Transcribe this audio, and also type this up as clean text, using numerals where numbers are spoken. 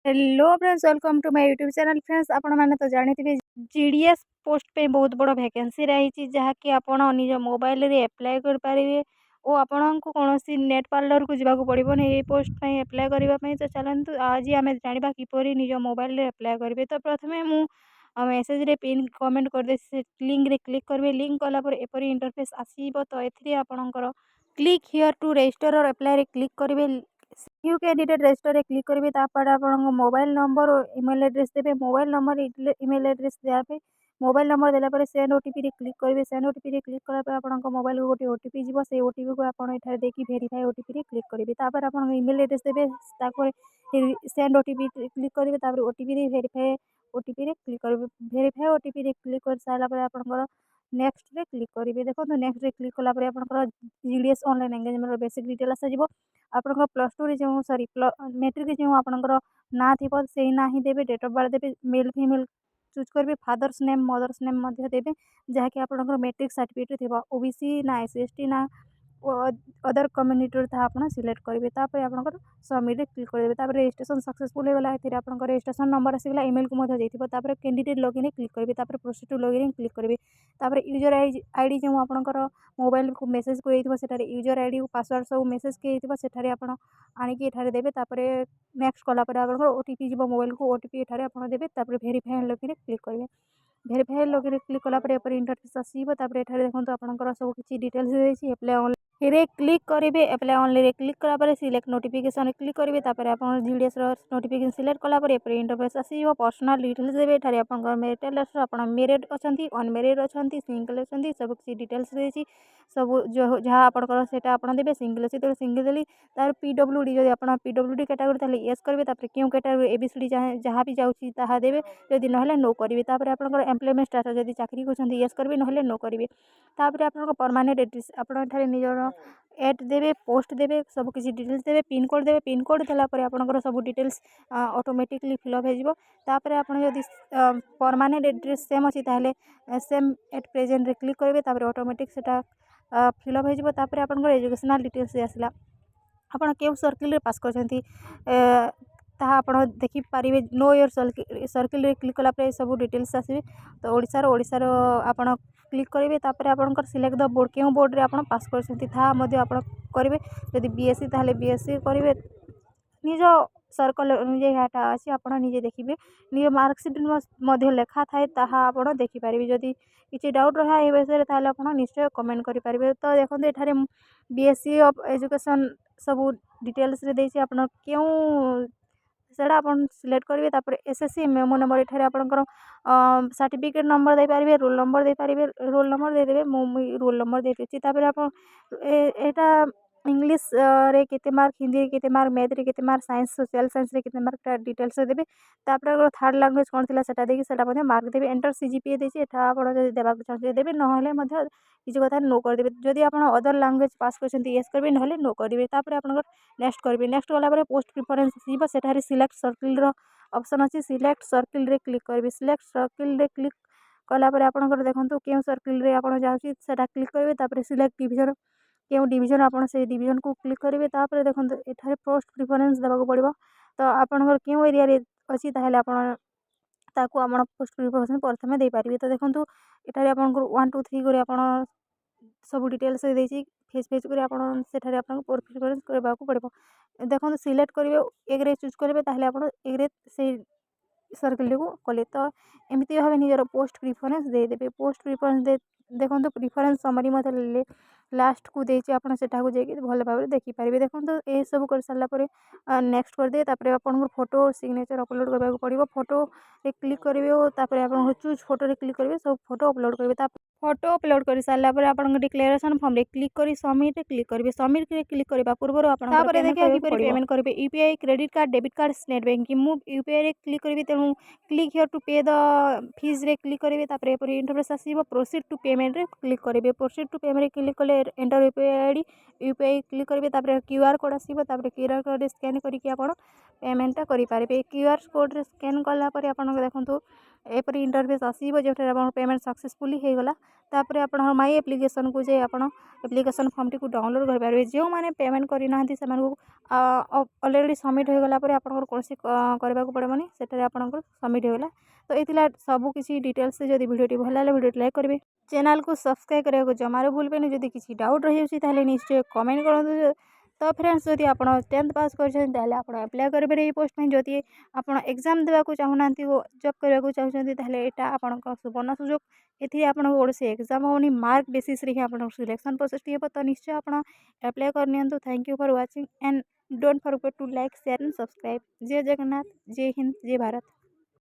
Hello friends welcome to my YouTube channel friends आपण मैंने तो जानी जीडीएस पोस्ट पे बहुत बड़ वैकेंसी रही जहाँकि आपण निज मोबाइल रे अप्लाई कर पारिबे और आपण को कौन सी नेट पार्लर को जावाक पड़ोनी ये पोस्ट पे अप्लाई करने तो चलतु आज आम जाना किपर निज मोबाइल रे अप्लाई करेंगे। तो प्रथमे मु मेसेज रे पिन कमेंट कर दे लिंक रे क्लिक करेंगे। लिंक कलापर एपरी इंटरफेस आसो तो ये आपणकर क्लिक हियर टू रजिस्टर और अप्लाई रे क्लिक करेंगे। न्यू कैंडिडेट रजिस्टर रे क्लिक करेंगे। आप मोबाइल नंबर और इमेल एड्रेस देते मोबाइल नंबर इमेल एड्रेस देवाई मोबाइल नंबर देलापर सेंड ओटीपी रे क्लिक करेंगे। सेंड ओटीपी रे क्लिक कलापर आप मोबाइल को गोटे ओटीपी जीव से ओटीपी को आप भेरीफाई ओटीपी रे क्लिक करेंगे। तापर आप इमेल एड्रेस देते सेंड ओटीपी क्लिक करेंगे। ओटीपी रे भेरीफाई ओटीपी रे क्लिक करेंगे। भेरीफाई ओटीपी रे क्लिक कर सारापर आप नेक्स्ट रे क्लिक करेंगे। देखो नेक्स्ट रे क्लिक कलापर आप GDS online engagement basic detail आसाଯିବ। आपन प्लस टू जो सॉरी मेट्रिक जो आपनकर ना थी से ना ही देवे। डेट ऑफ बर्थ देवे मेल फीमेल चूज करेंगे। फादर्स नेम मदर्स नेम देवे जहाँकि आपनकर मेट्रिक सर्टिफिकेट थी ओबीसी ना एससी एसटी ना अदर कम्युनिटी था आप सिलेक्ट करेंगे। तापर आप सबमिट क्लिक करेंगे। तापर रजिस्ट्रेशन सक्सेसफुल होगा। ये आप रजिस्ट्रेशन नंबर आसगला इमेल को जाइए। कैंडिडेट लॉगिन क्लिक करेंगे। प्रोसीड टू लॉगिन क्लिक करेंगे। यूजर आईडी जो आपनकर मोबाइल को मेसेज को यूजर आईडी पासवर्ड सब मेसेज किए आप आणिकी एठारे देवे। नेक्स्ट कलापर आप ओटीपी जीव मोबाइल को ओटीपी एठारे आप देवे। भेरीफाई लॉगिन क्लिक करेंगे। भेरीफाई लॉगिन क्लिक कलापर एपरी इंटरफेस आसो। एठारे देखो आपनकर सब किसी डिटेल्स देती अप्लाई रे क्लिक करेंगे। अप्लाई ऑनलाइन रे क्लिक कलापर सिलेक्ट नोटिफिकेशन क्लिक करेंगे। आप जीडीएस नोटिफिकेशन सिलेक्ट कलापर एपरी इंटरफेस आसो। पर्सनल डिटेल्स देवे। एठारे आपनकर मैरिटल आप मेरिड अच्छा अनमेरिड अच्छा सिंगल अच्छा सब किसी डिटेल्स देती सब जो जहाँ आपंकर से देवे। सिंगल अच्छी तो सिंगल देली। तार पीडब्ल्यूडी जो आप पीडब्ल्यूडी कैटेगरी येस करेंगे। क्यों कैटेगरी एबीसीडी जहाँ भी जाऊँगी देवे जदि ना नो करेंगे। आप एम्प्लॉयमेंट स्टाटस जब चाकरी कर येस करेंगे ना नो करेंगे। आप परमानेंट एड्रेस आपठार निजर एड देवे पोस्ट देवे सब किसी डिटेल्स देवे पिन कोड देवे। पिन कोड देलापर आपंकर सब डिटेल्स ऑटोमेटिकली फिलअप हो। आप परमानेंट एड्रेस सेम अच्छी सेम एट प्रेजेंट रे क्लिक करेंगे। ऑटोमेटिक से फिलअप हो। आप एजुकेशनल डिटेल्स आसला आप क्यों सर्किल पास कर आप देखिपारे। नो योर सर्किल रे क्लिक कलापर सब डिटेल्स आसवे। तो ओडिशार आप क्लिक करेंगे। आप सिलेक्ट द बोर्ड क्यों बोर्ड रे आप पास कर करेंगे। जदि बीएससी ताहले बीएससी करेंगे। निज सर्कल अनुजाई यहाँ अच्छी आप निजे देखिए निज मार्कसीट लेखा थाए आप देखिपारे। जदि किसी डाउट रहा ये विषय आप निश्चय कमेंट करेंगे। तो देखो ये बीएससी ऑफ एजुकेशन सब डिटेल्स रे देछि आप क्यों सेटा आप सिलेक्ट करेंगे। एसएससी मेमो नंबर ये आपंकर सर्टिफिकेट नंबर दे पारे रोल नंबर दे पारे रोल नंबर देदेवे रोल नंबर दे देछि। आप इंग्लीश रे केते मार्क हिंदी रे केते मार्क मैथ रे केते मार्क साइंस सोशल साइंस रे केते मार्क डिटेल्स देबे। थर्ड लैंग्वेज कौन थिला सेटा देकी सेटा मार्क देबे। एंटर सीजीपीए देछि एठा आपण जदि देबाक चाहते देबे नहले मध्ये किसी कथा नो कर देबे। जदि आपण अदर लैंग्वेज पास करछन्ती यस करबे नहले नो करबे। आपण नेक्स्ट करबे। नेक्स्ट गला पर पोस्ट प्रेफरेंस जीव सेठारे सिलेक्ट सर्किल रो ऑप्शन अछि। सिलेक्ट सर्किल रे क्लिक करबे। सिलेक्ट सर्किल रे क्लिक कलापर आपंकर देखो क्यों सर्किल रे आप जाऊँगी सेटा क्लिक करेंगे। सिलेक्ट डिवीजन क्यों डिवीजन आप डिवीजन को क्लिक करेंगे। देखो ये पोस्ट प्रिफरेंस देवाक पड़ो। तो आपंकर क्यों एरिया अच्छी आप पोस्ट प्रिफरेंस प्रथम दे पारे। तो देखो ये आपको 1 2 3 कर सब डिटेल्स देती फेज फेज कर पोस्ट प्रिफरेंस करने को पड़ो। देखो सिलेक्ट करेंगे एक चूज करेंगे आप एक से सर्किल को कले। तो एमती भाव निजर पोस्ट प्रिफरेंस देदेवे। पोस्ट प्रिफरेंस देखो प्रिफरेंस समरी मतलब लास्ट को देती आप भल भाव देखिपारे। देखो ये सब कर सारापर नेक्स्ट करदे। आप फोटो सिग्नेचर अपलोड करने को पड़ो। फोटो रे क्लिक करेंगे और आप चूज फोटो रे क्लिक करेंगे सब फोटो अपलोड करेंगे। फोटो अपलोड कर सारापर आप डिक्लेरेशन फॉर्म रे क्लिक कर सबमिट क्लिक करेंगे। सबमिट रे क्लिक करने पूर्व आप देखिए पेमेंट करेंगे। UPI credit card debit card net banking मु यूपीआई रे क्लिक करेंगे। तेणु क्लिक हियर टू पे द फीस रे क्लिक करेंगे। एपरी इंटरफेस आसो। प्रोसीड टू पेमेंट रे क्लिक करेंगे। प्रोसीड टू पेमेंट रे क्लिक कले enter UPI ID UPI click करेंगे। क्यूआर कोड आसो। क्यूआर कोड स्कैन करके आप पेमेंटा करेंगे। क्यूआर कोड रे स्कैन कलापर आप देखो एपरी इंटरफेस आसीबो जोठारे आपन पेमेंट सक्सेसफुली हे गला। तापरे आपण माई एप्लिकेशन को जे आपण एप्लिकेशन फॉर्म टी को डाउनलोड कर पारे। जो माने पेमेंट करि नाहंती सेमान को ऑलरेडी सबमिट हो गला परे आपन कोनसी करबा को पड़बनी सेटारे आपन सबमिट हो गला। तो एथिला सब किसी डिटेल्स से जदी वीडियो टी भल लागले वीडियो लाइक करबे, चैनल को सब्सक्राइब करिया को जमारो भूलबेनी। जदी किसी डाउट रहि जाउछि ताले निश्चय कमेंट करंतु। तो फ्रेंड्स जदि आप 10th पास कर आप अप्लाई करेंगे ये पोस्ट में। जदि आप एग्जाम देवाक चाहूना जॉब करने चाहते हैं यहाँ आप सुवर्ण सुजोग। ये आपको कौन से एग्जाम होनी मार्क बेसिस रे ही आप सिलेक्शन प्रोसेस टी तो निश्चय आप अप्लाई करनी। Thank you for watching and don't forget to like share and subscribe. जय जगन्नाथ, जय हिंद, जय भारत।